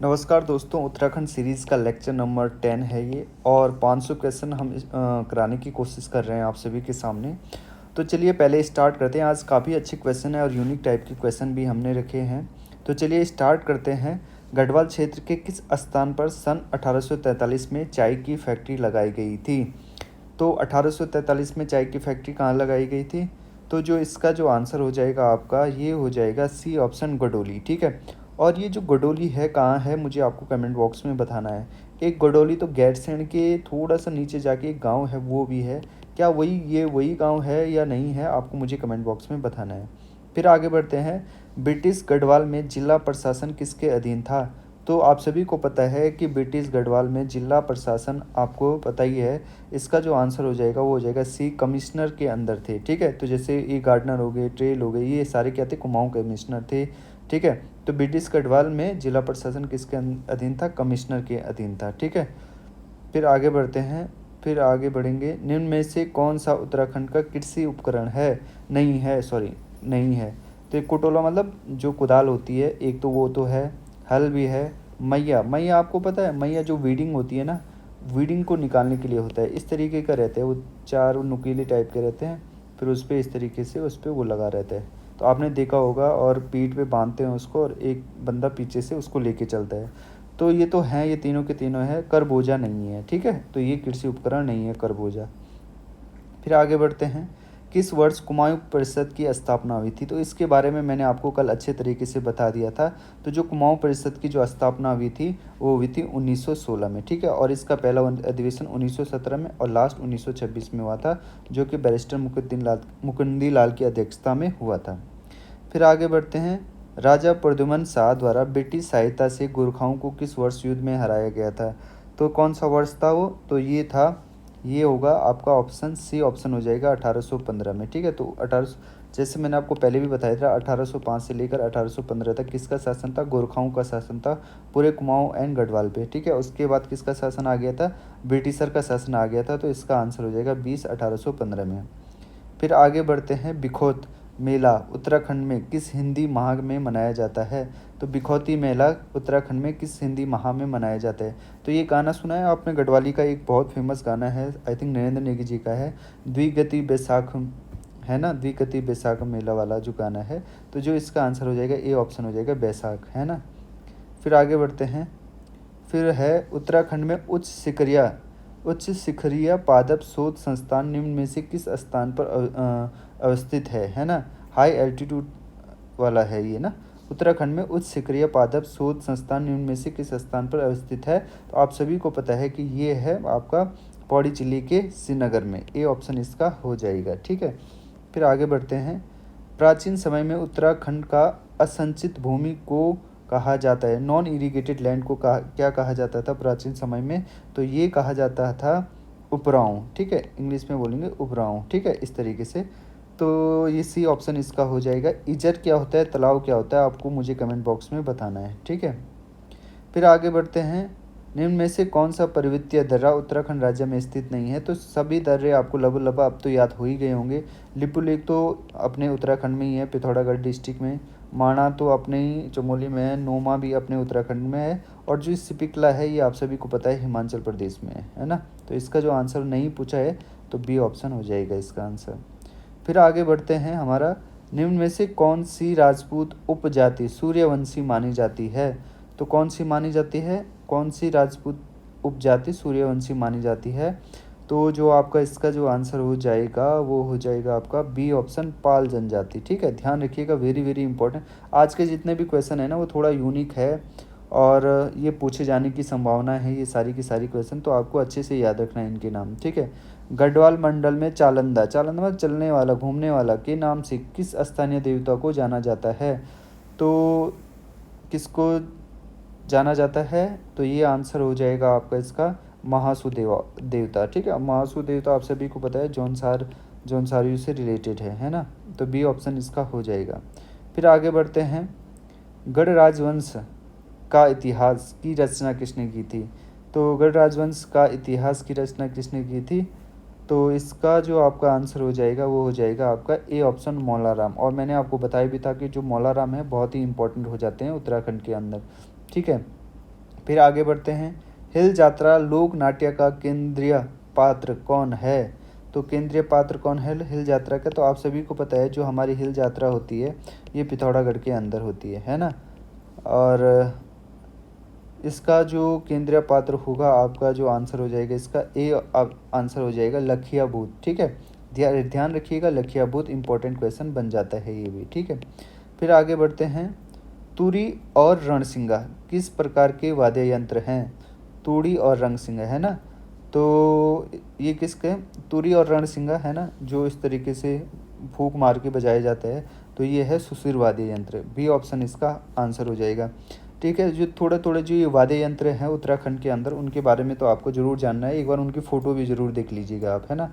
नमस्कार दोस्तों, उत्तराखंड सीरीज़ का लेक्चर नंबर 10 है ये और 500 क्वेश्चन हम कराने की कोशिश कर रहे हैं आप सभी के सामने। तो चलिए पहले स्टार्ट करते हैं। आज काफ़ी अच्छे क्वेश्चन है और यूनिक टाइप के क्वेश्चन भी हमने रखे हैं। तो चलिए स्टार्ट करते हैं। गढ़वाल क्षेत्र के किस स्थान पर सन 1843 में चाय की फैक्ट्री लगाई गई थी? तो 1843 में चाय की फैक्ट्री कहाँ लगाई गई थी? तो जो इसका जो आंसर हो जाएगा आपका, ये हो जाएगा सी ऑप्शन, गडोली। ठीक है। और ये जो गडोली है कहाँ है, मुझे आपको कमेंट बॉक्स में बताना है। एक गडोली तो गैरसैंण के थोड़ा सा नीचे जाके एक गांव है, वो भी है। क्या ये वही गांव है या नहीं है, आपको मुझे कमेंट बॉक्स में बताना है। फिर आगे बढ़ते हैं। ब्रिटिश गढ़वाल में जिला प्रशासन किसके अधीन था? तो आप सभी को पता है कि ब्रिटिश गढ़वाल में जिला प्रशासन आपको पता ही है। इसका जो आंसर हो जाएगा वो हो जाएगा सी, कमिश्नर के अंदर थे। ठीक है। तो जैसे ये गार्डनर हो गए, ट्रेल हो गए, ये सारे क्या थे, कुमाऊं कमिश्नर थे। ठीक है। तो ब्रिटिश गढ़वाल में जिला प्रशासन किसके अधीन था? कमिश्नर के अधीन था। ठीक है। फिर आगे बढ़ते हैं। फिर आगे बढ़ेंगे। निम्न में से कौन सा उत्तराखंड का कृषि उपकरण है? नहीं है, सॉरी, नहीं है। तो एक कुटोला मतलब जो कुदाल होती है, एक तो वो तो है। हल भी है। मैया, मैया आपको पता है, मैया जो वीडिंग होती है ना, वीडिंग को निकालने के लिए होता है। इस तरीके का रहता है वो, चार नुकीले टाइप के रहते हैं। फिर उस पर इस तरीके से उस पर वो लगा रहता है। तो आपने देखा होगा, और पीठ पे बांधते हैं उसको और एक बंदा पीछे से उसको लेके चलता है। तो ये तो हैं, ये तीनों के तीनों है। करबोजा नहीं है। ठीक है। तो ये कृषि उपकरण नहीं है करबोजा। फिर आगे बढ़ते हैं। किस वर्ष कुमाऊं परिषद की स्थापना हुई थी? तो इसके बारे में मैंने आपको कल अच्छे तरीके से बता दिया था। तो जो कुमाऊं परिषद की जो स्थापना हुई थी वो हुई थी 1916 में। ठीक है। और इसका पहला अधिवेशन 1917 में और लास्ट 1926 में हुआ था, जो कि बैरिस्टर मुकुंदी लाल की अध्यक्षता में हुआ था। फिर आगे बढ़ते हैं। राजा प्रद्युमन शाह द्वारा ब्रिटिश सहायता से गोरखाओं को किस वर्ष युद्ध में हराया गया था? तो कौन सा वर्ष था वो? तो ये होगा आपका ऑप्शन सी ऑप्शन हो जाएगा 1815 में। ठीक है। तो 18, जैसे मैंने आपको पहले भी बताया था, 1805 से लेकर 1815 तक किसका शासन था? गोरखाओं का शासन था पूरे कुमाऊं एंड गढ़वाल पे। ठीक है। उसके बाद किसका शासन आ गया था? ब्रिटिशर का शासन आ गया था। तो इसका आंसर हो जाएगा 20 1815 में। फिर आगे बढ़ते हैं। बिखौत मेला उत्तराखंड में किस हिंदी माह में मनाया जाता है? तो बिखौती मेला उत्तराखंड में किस हिंदी माह में मनाया जाता है? तो ये गाना सुना है आपने? गढ़वाली का एक बहुत फेमस गाना है, आई थिंक नरेंद्र नेगी जी का है, द्विगति बैसाख, है ना, द्विगति बैसाख मेला वाला जो गाना है। तो जो इसका आंसर हो जाएगा, ए ऑप्शन हो जाएगा, बैसाख, है ना। फिर आगे बढ़ते हैं। फिर है उत्तराखंड में उच्च शिखरीय पादप शोध संस्थान निम्न में से किस स्थान पर अवस्थित है ना। हाई एल्टीट्यूड वाला है ये ना। उत्तराखंड में उच्च शिखरीय पादप शोध संस्थान निम्न में से किस स्थान पर अवस्थित है? तो आप सभी को पता है कि ये है आपका पौड़ी जिले के श्रीनगर में। ए ऑप्शन इसका हो जाएगा। ठीक है। फिर आगे बढ़ते हैं। प्राचीन समय में उत्तराखंड का असंचित भूमि को कहा जाता है, नॉन इरिगेटेड लैंड को क्या कहा जाता था प्राचीन समय में? तो ये कहा जाता था उपरांव। ठीक है। इंग्लिश में बोलेंगे उपरांव। ठीक है, इस तरीके से। तो ये सी ऑप्शन इसका हो जाएगा। इजर क्या होता है, तालाब क्या होता है, आपको मुझे कमेंट बॉक्स में बताना है। ठीक है। फिर आगे बढ़ते हैं। निम्न में से कौन सा पर्वतीय दर्रा उत्तराखंड राज्य में स्थित नहीं है? तो सभी दर्रे आपको लगभग अब तो याद हो ही गए होंगे। लिपुलेख तो अपने उत्तराखंड में ही है, पिथौरागढ़ डिस्ट्रिक्ट में। माणा तो अपने ही चमोली में है। नोमा भी अपने उत्तराखंड में है। और जो सिपिकला है ये आप सभी को पता है हिमाचल प्रदेश में है ना। तो इसका जो आंसर नहीं पूछा है तो बी ऑप्शन हो जाएगा इसका आंसर। फिर आगे बढ़ते हैं। हमारा निम्न में से कौन सी राजपूत उपजाति सूर्यवंशी मानी जाती है? तो कौन सी मानी जाती है? कौन सी राजपूत उपजाति सूर्यवंशी मानी जाती है? तो जो आपका इसका जो आंसर हो जाएगा वो हो जाएगा आपका बी ऑप्शन, पाल जनजाति। ठीक है। ध्यान रखिएगा, वेरी वेरी इंपॉर्टेंट। आज के जितने भी क्वेश्चन है ना वो थोड़ा यूनिक है और ये पूछे जाने की संभावना है, ये सारी की सारी क्वेश्चन, तो आपको अच्छे से याद रखना है इनके नाम। ठीक है। गढ़वाल मंडल में चालंदा, चालंदा मतलब चलने वाला, घूमने वाला, के नाम से किस स्थानीय देवता को जाना जाता है? तो किसको जाना जाता है? तो ये आंसर हो जाएगा आपका इसका महासु देवता। ठीक है। महासु देवता आप सभी को पता है जौनसारियों से रिलेटेड है ना। तो बी ऑप्शन इसका हो जाएगा। फिर आगे बढ़ते हैं। गढ़ राजवंश का इतिहास की रचना किसने की थी? तो गढ़ राजवंश का इतिहास की रचना किसने की थी? तो इसका जो आपका आंसर हो जाएगा वो हो जाएगा आपका ए ऑप्शन, मौलाराम। और मैंने आपको बताया भी था कि जो मौलाराम है बहुत ही इंपॉर्टेंट हो जाते हैं उत्तराखंड के अंदर। ठीक है। फिर आगे बढ़ते हैं, हिल जात्रा लोक नाट्य का केंद्रीय पात्र कौन है? तो केंद्रीय पात्र कौन है हिल यात्रा का? तो आप सभी को पता है जो हमारी हिल यात्रा होती है ये पिथौरागढ़ के अंदर होती है ना। और इसका जो केंद्रीय पात्र होगा, आपका जो आंसर हो जाएगा इसका ए आंसर हो जाएगा लखिया भूत। ठीक है, ध्यान रखिएगा, लखिया भूत इंपॉर्टेंट क्वेश्चन बन जाता है ये भी। ठीक है, फिर आगे बढ़ते हैं, तुरी और रणसिंगा किस प्रकार के वाद्य यंत्र हैं? तुड़ी और रणसिंगा है ना, तो ये किसके? तुरी और रणसिंगा है ना, जो इस तरीके से फूंक मार के बजाए जाते हैं, तो ये है सुशिर वाद्य यंत्र। बी ऑप्शन इसका आंसर हो जाएगा। ठीक है, जो थोड़े थोड़े जो ये वाद्य यंत्र हैं उत्तराखंड के अंदर, उनके बारे में तो आपको ज़रूर जानना है, एक बार उनकी फ़ोटो भी ज़रूर देख लीजिएगा आप, है ना।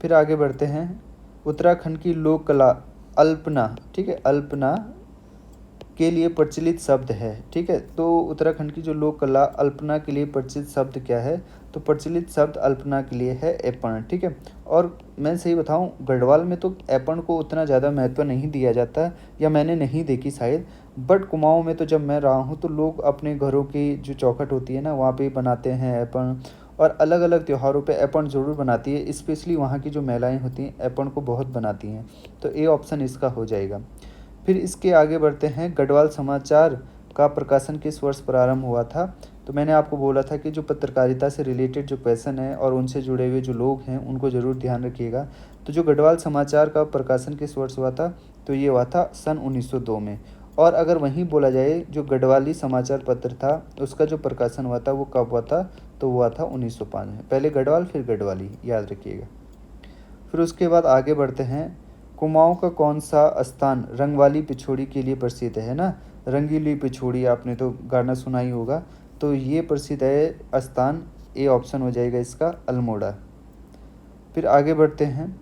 फिर आगे बढ़ते हैं, उत्तराखंड की लोक कला अल्पना, ठीक है, अल्पना के लिए प्रचलित शब्द है। ठीक है, तो उत्तराखंड की जो लोक कला अल्पना के लिए प्रचलित शब्द क्या है? तो प्रचलित शब्द अल्पना के लिए है एपण। ठीक है, और मैं सही बताऊं, गढ़वाल में तो एपण को उतना ज़्यादा महत्व नहीं दिया जाता, या मैंने नहीं देखी शायद, बट कुमाऊं में तो जब मैं रहा हूं तो लोग अपने घरों की जो चौखट होती है ना, वहाँ पे बनाते हैं एपण, और अलग अलग त्योहारों पे एपण ज़रूर बनाती है, स्पेशली वहाँ की जो महिलाएं होती हैं एपण को बहुत बनाती हैं। तो ए ऑप्शन इसका हो जाएगा। फिर इसके आगे बढ़ते हैं, गढ़वाल समाचार का प्रकाशन किस वर्ष प्रारंभ हुआ था? तो मैंने आपको बोला था कि जो पत्रकारिता से रिलेटेड जो क्वेश्चन है और उनसे जुड़े हुए जो लोग हैं उनको ज़रूर ध्यान रखिएगा। तो जो गढ़वाल समाचार का प्रकाशन किस वर्ष हुआ था? तो ये हुआ था सन 1902 में। और अगर वहीं बोला जाए जो गढ़वाली समाचार पत्र था उसका जो प्रकाशन हुआ था वो कब हुआ था? तो हुआ था 1905 में। पहले गढ़वाल फिर गढ़वाली, याद रखिएगा। फिर उसके बाद आगे बढ़ते हैं, कुमाऊं का कौन सा स्थान रंगवाली पिछोड़ी के लिए प्रसिद्ध है ना? रंगीली पिछोड़ी आपने तो गाना सुना ही होगा, तो ये प्रसिद्ध है स्थान, ए ऑप्शन हो जाएगा इसका अल्मोड़ा। फिर आगे बढ़ते हैं,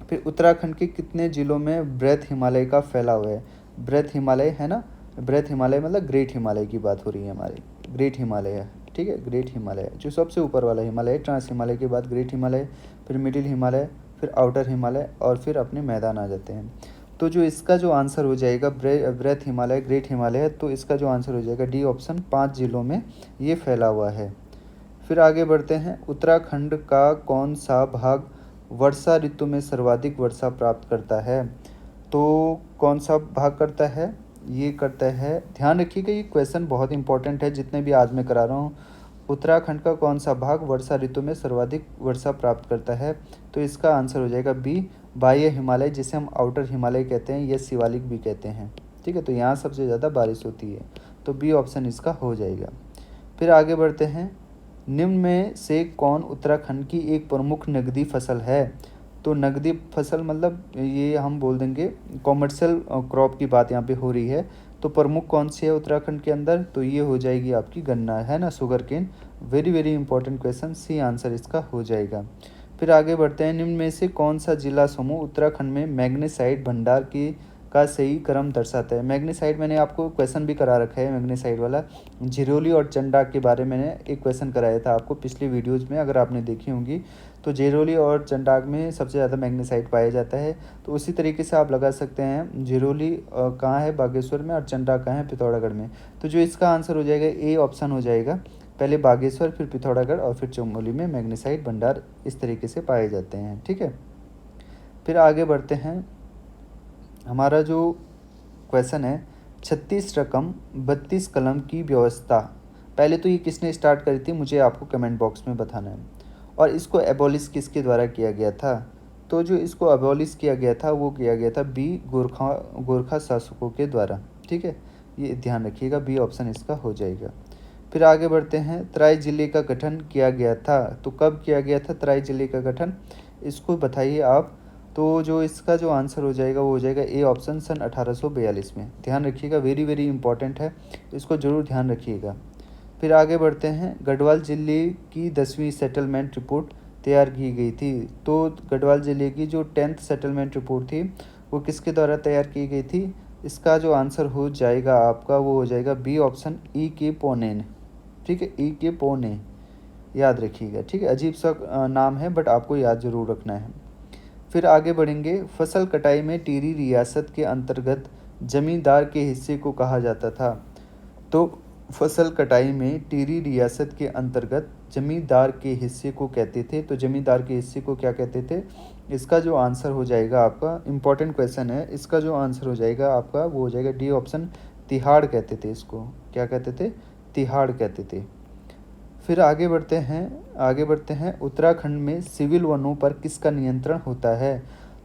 फिर उत्तराखंड के कितने जिलों में बृहद हिमालय का फैलाव है? बृहद हिमालय है ना, बृहद हिमालय मतलब ग्रेट हिमालय की बात हो रही है हमारी, ग्रेट हिमालय है। ठीक है, ग्रेट हिमालय जो सबसे ऊपर वाला हिमालय, ट्रांस हिमालय के बाद ग्रेट हिमालय, फिर मिडिल हिमालय, फिर आउटर हिमालय, और फिर अपने मैदान आ जाते हैं। तो जो इसका जो आंसर हो जाएगा बृहद हिमालय, ग्रेट हिमालय है, तो इसका जो आंसर हो जाएगा डी ऑप्शन, 5 जिलों में ये फैला हुआ है। फिर आगे बढ़ते हैं, उत्तराखंड का कौन सा भाग वर्षा ऋतु में सर्वाधिक वर्षा प्राप्त करता है? तो कौन सा भाग करता है? ये करता है, ध्यान रखिएगा ये क्वेश्चन बहुत इंपॉर्टेंट है जितने भी आज मैं करा रहा हूँ। उत्तराखंड का कौन सा भाग वर्षा ऋतु में सर्वाधिक वर्षा प्राप्त करता है? तो इसका आंसर हो जाएगा बी, बाह्य हिमालय, जिसे हम आउटर हिमालय कहते हैं या शिवालिक भी कहते हैं। ठीक है, तो यहाँ सबसे ज़्यादा बारिश होती है, तो बी ऑप्शन इसका हो जाएगा। फिर आगे बढ़ते हैं, निम्न में से कौन उत्तराखंड की एक प्रमुख नकदी फसल है? तो नकदी फसल मतलब ये हम बोल देंगे कॉमर्शियल क्रॉप की बात यहाँ पे हो रही है, तो प्रमुख कौन सी है उत्तराखंड के अंदर? तो ये हो जाएगी आपकी गन्ना, है ना, sugar cane. Very very important question, C answer इसका हो जाएगा। फिर आगे बढ़ते हैं, निम्न में से कौन सा जिला समूह उत्तराखंड में मैग्नेसाइट भंडार की का सही क्रम दर्शाता है? मैग्नेसाइट मैंने आपको क्वेश्चन भी करा रखा है, मैग्नेसाइट वाला झिरोली और चंडाक के बारे में मैंने एक क्वेश्चन कराया था आपको पिछली वीडियोज़ में, अगर आपने देखी होंगी। तो झिरोली और चंडाक में सबसे ज़्यादा मैग्नेसाइट पाया जाता है, तो उसी तरीके से आप लगा सकते हैं झिरोली कहाँ है, बागेश्वर में, और चंडाक कहाँ है, पिथौरागढ़ में। तो जो इसका आंसर हो जाएगा ए ऑप्शन हो जाएगा, पहले बागेश्वर फिर पिथौरागढ़ और फिर चमोली में मैग्नेसाइट भंडार इस तरीके से पाए जाते हैं। ठीक है, फिर आगे बढ़ते हैं, हमारा जो क्वेश्चन है 36 रकम 32 कलम की व्यवस्था, पहले तो ये किसने स्टार्ट करी थी मुझे आपको कमेंट बॉक्स में बताना है, और इसको एबॉलिश किसके द्वारा किया गया था? तो जो इसको एबॉलिश किया गया था वो किया गया था बी, गोरखा शासकों के द्वारा। ठीक है, ये ध्यान रखिएगा, बी ऑप्शन इसका हो जाएगा। फिर आगे बढ़ते हैं, तराई जिले का गठन किया गया था, तो कब किया गया था तराई जिले का गठन, इसको बताइए आप। तो जो इसका जो आंसर हो जाएगा वो हो जाएगा ए ऑप्शन, सन 1842 में। ध्यान रखिएगा, वेरी वेरी इंपॉर्टेंट है, इसको ज़रूर ध्यान रखिएगा। फिर आगे बढ़ते हैं, गढ़वाल ज़िले की 10वीं सेटलमेंट रिपोर्ट तैयार की गई थी, तो गढ़वाल ज़िले की जो 10th सेटलमेंट रिपोर्ट थी वो किसके द्वारा तैयार की गई थी? इसका जो आंसर हो जाएगा आपका वो हो जाएगा बी ऑप्शन, ई के पोनेन। ठीक है, ई के पोने, याद रखिएगा। ठीक है, अजीब सा नाम है बट आपको याद ज़रूर रखना है। फिर आगे बढ़ेंगे, फसल कटाई में टिहरी रियासत के अंतर्गत जमींदार के हिस्से को कहा जाता था, तो फसल कटाई में टिहरी रियासत के अंतर्गत जमींदार के हिस्से को कहते थे। तो जमींदार के हिस्से को क्या कहते थे? इसका जो आंसर हो जाएगा आपका, इम्पॉर्टेंट क्वेश्चन है, इसका जो आंसर हो जाएगा आपका वो हो जाएगा डी ऑप्शन, तिहाड़ कहते थे इसको। क्या कहते थे? तिहाड़ कहते थे। फिर आगे बढ़ते हैं उत्तराखंड में सिविल वनों पर किसका नियंत्रण होता है?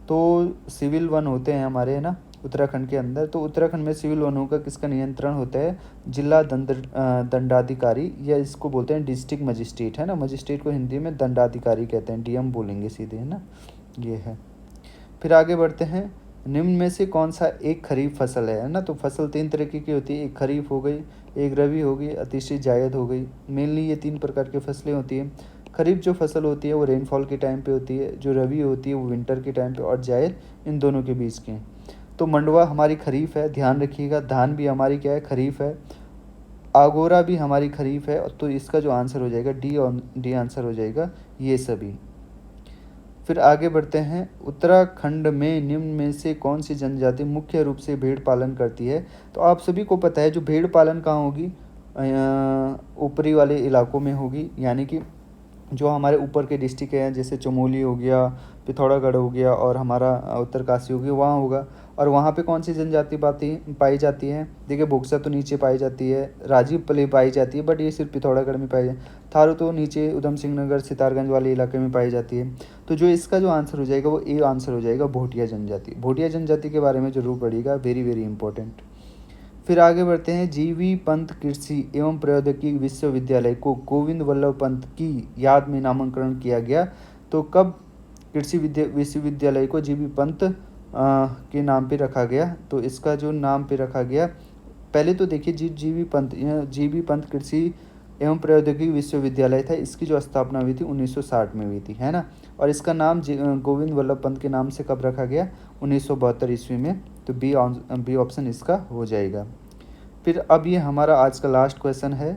तो सिविल वन होते हैं हमारे, है ना, उत्तराखंड के अंदर। तो उत्तराखंड में सिविल वनों का किसका नियंत्रण होता है? जिला दंडाधिकारी, या इसको बोलते हैं डिस्ट्रिक्ट मजिस्ट्रेट, है ना। मजिस्ट्रेट को हिंदी में दंडाधिकारी कहते हैं, डीएम बोलेंगे सीधे, है ना। ये है। फिर आगे बढ़ते हैं, निम्न में से कौन सा एक खरीफ फसल है ना। तो फसल 3 तरीके की होती है, एक खरीफ हो गई, एक रबी हो गई, अतिशी जायद हो गई। मेनली ये 3 प्रकार की फसलें होती हैं। खरीफ जो फसल होती है वो रेनफॉल के टाइम पे होती है, जो रबी होती है वो विंटर के टाइम पे, और जायद इन दोनों के बीच की। तो मंडवा हमारी खरीफ है, ध्यान रखिएगा। धान भी हमारी क्या है? खरीफ है। आगोरा भी हमारी खरीफ है। तो इसका जो आंसर हो जाएगा डी आंसर हो जाएगा ये सभी। फिर आगे बढ़ते हैं, उत्तराखंड में निम्न में से कौन सी जनजाति मुख्य रूप से भेड़ पालन करती है? तो आप सभी को पता है जो भेड़ पालन कहाँ होगी, ऊपरी वाले इलाकों में होगी, यानी कि जो हमारे ऊपर के डिस्ट्रिक्ट हैं, जैसे चमोली हो गया, पिथौरागढ़ हो गया, और हमारा उत्तरकाशी हो गया, वहाँ होगा। और वहाँ पे कौन सी जनजाति पाई जाती है? देखिए, बोक्सा तो नीचे पाई जाती है, राजीव पली पाई जाती है, बट ये सिर्फ पिथौरागढ़ में पाई जाती है। थारू तो नीचे उधम सिंह नगर, सितारगंज वाले इलाके में पाई जाती है। तो जो इसका जो आंसर हो जाएगा वो ए आंसर हो जाएगा, भोटिया जनजाति। भोटिया जनजाति के बारे में जरूर पढ़िएगा, वेरी वेरी इंपॉर्टेंट। फिर आगे बढ़ते हैं, जीवी पंत कृषि एवं प्रौद्योगिकी विश्वविद्यालय को गोविंद वल्लभ पंत की याद में नामकरण किया गया। तो कब कृषि विश्वविद्यालय को जीवी पंत के नाम पे रखा गया? तो इसका जो नाम पे रखा गया, पहले तो देखिए जीवी पंत कृषि एवं प्रौद्योगिकी विश्वविद्यालय था, इसकी जो स्थापना हुई थी 1960 में हुई थी, है ना। और इसका नाम गोविंद वल्लभ पंत के नाम से कब रखा गया? 1972 ईस्वी में। तो बी ऑप्शन इसका हो जाएगा। फिर अब ये हमारा आज का लास्ट क्वेश्चन है,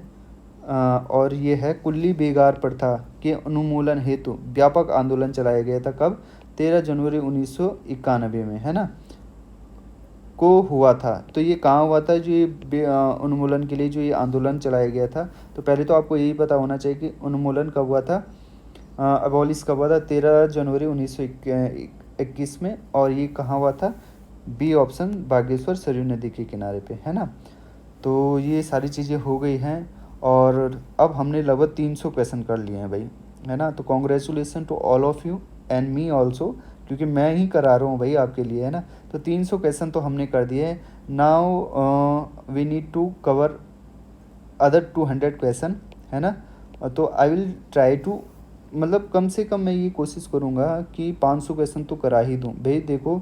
और ये है, कुल्ली बेगार प्रथा के उन्मूलन हेतु व्यापक आंदोलन चलाया गया था कब? 13 जनवरी 1991 में, है ना, को हुआ था। तो ये कहाँ हुआ था, जो ये उन्मूलन के लिए जो ये आंदोलन चलाया गया था? तो पहले तो आपको यही पता होना चाहिए कि उन्मूलन कब हुआ था, अबॉलिश कब हुआ था? 13 जनवरी 1921 में। और ये कहाँ हुआ था? बी ऑप्शन, बागेश्वर सरयू नदी के किनारे पे, है ना। तो ये सारी चीज़ें हो गई हैं, और अब हमने लगभग 300 क्वेश्चन कर लिए हैं भाई, है ना। तो congratulation to all of you and me also, क्योंकि मैं ही करा रहा हूँ भाई आपके लिए, है ना। तो 300 क्वेश्चन तो हमने कर दिए हैं। Now we need to cover other 200 question, है ना। तो आई विल ट्राई टू, मतलब कम से कम मैं ये कोशिश करूँगा कि 500 क्वेश्चन तो करा ही दूँ भाई। देखो,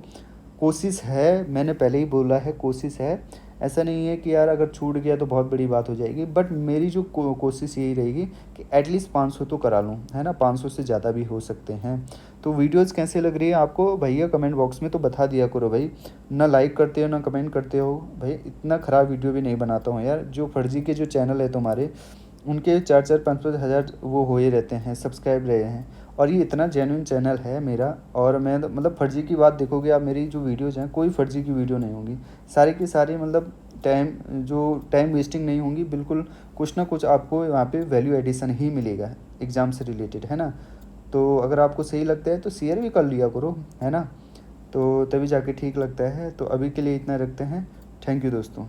कोशिश है, मैंने पहले ही बोला है, कोशिश है। ऐसा नहीं है कि यार अगर छूट गया तो बहुत बड़ी बात हो जाएगी, बट मेरी जो कोशिश यही रहेगी कि एटलीस्ट 500 तो करा लूँ, है ना। 500 से ज़्यादा भी हो सकते हैं। तो वीडियोज़ कैसे लग रही है आपको भैया, कमेंट बॉक्स में तो बता दिया करो भाई। ना लाइक करते हो ना कमेंट करते हो भाई, इतना ख़राब वीडियो भी नहीं बनाता हूँ यार। जो फर्जी के जो चैनल है तुम्हारे, उनके 4-4 5-5 हज़ार वो हो ही रहते हैं, सब्सक्राइब रहे हैं। और ये इतना जेन्युइन चैनल है मेरा, और मैं मतलब फर्जी की बात देखोगे आप, मेरी जो वीडियोज़ हैं कोई फर्जी की वीडियो नहीं होंगी, सारी की सारी मतलब टाइम वेस्टिंग नहीं होंगी बिल्कुल। कुछ ना कुछ आपको वहाँ पे वैल्यू एडिशन ही मिलेगा एग्ज़ाम से रिलेटेड, है ना। तो अगर आपको सही लगता है तो शेयर भी कर लिया करो, है ना। तो तभी जाके ठीक लगता है। तो अभी के लिए इतना रखते हैं। थैंक यू दोस्तों।